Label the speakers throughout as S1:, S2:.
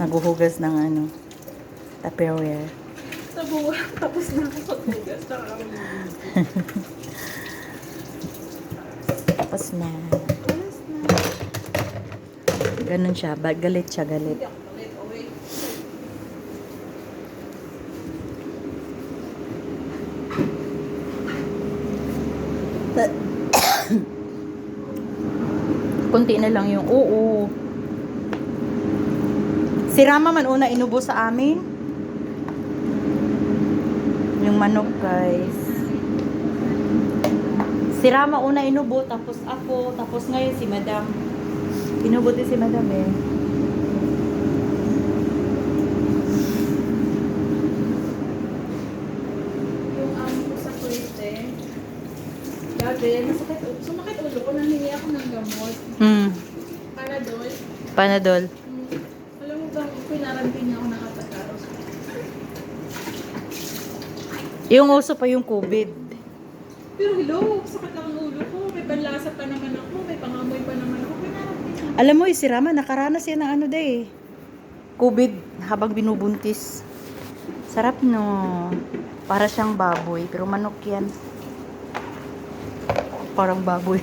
S1: Naguhugas ng ano, Tupperware.
S2: Tapos na ako paghugas.
S1: Tapos na. Ganun siya. Galit siya, galit. Kunti na lang yung oo. Si Rama man una inubo sa amin. Yung manok, guys. Si Rama una inubo, tapos ako, tapos ngayon si Madam. Inubo din si Madam eh.
S2: Yung amo ko sa Kuwait gabi, sumakit ulo ko, nanhingi ako ng gamot. Panadol.
S1: Panadol.
S2: Alam mo ba, pinarantin niya ako ng Atagaros.
S1: Yung uso pa yung COVID.
S2: Pero hello, sakit ang ulo ko. May panlasa pa naman ako, may pangamoy pa naman ako. Pinarantin niya.
S1: Alam mo, si Rama, nakaranas yan ng ano day. COVID habang binubuntis. Sarap no. Para siyang baboy. Pero manok yan. Parang baboy.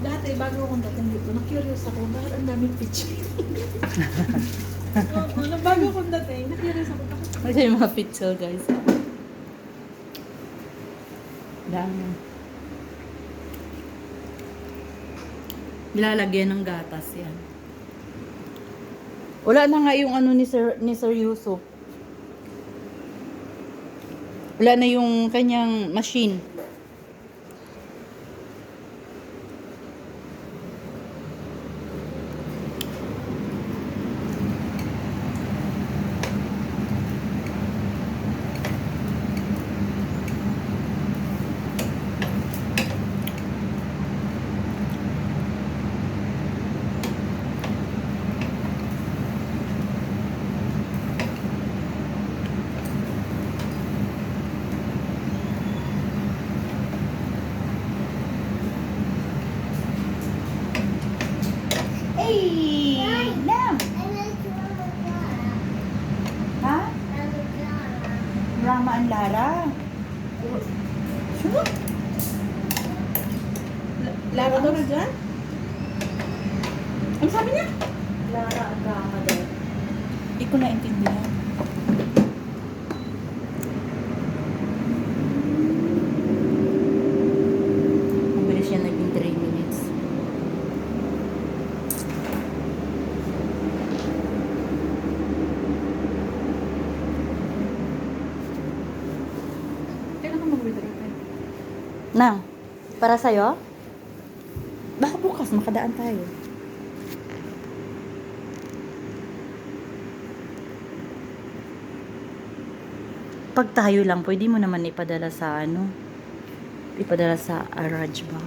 S2: Dati, bago akong dating dito, na-curious ako, bakit ang daming picture? Oo, bago akong dating, na-curious ako, bakit?
S1: Kasi yung mga pizza, guys. Dami. Nilalagyan ng gatas yan. Wala na nga yung ano ni Sir Yusuf. Wala na yung kanyang machine. Hey! Lam! Ha? Rama and Lara. Sure?
S2: Lara daw na dyan? Ano sabi niya?
S1: Lara at Rama daw. Hindi ko naintindihan. Ang bilis siya naging 3 minutes.
S2: Kailan ka mag-withdraw tayo?
S1: Nang, para sa'yo? Baka bukas makadaan tayo. Pag tayo lang, pwede mo naman ipadala sa ano? Ipadala sa Araj ba?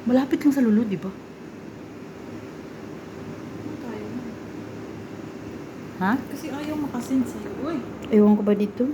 S1: Malapit lang sa Lulu, di ba?
S2: Tayo na.
S1: Ha?
S2: Kasi ayaw makasend sa'yo. Uy!
S1: Ewan ko ba dito?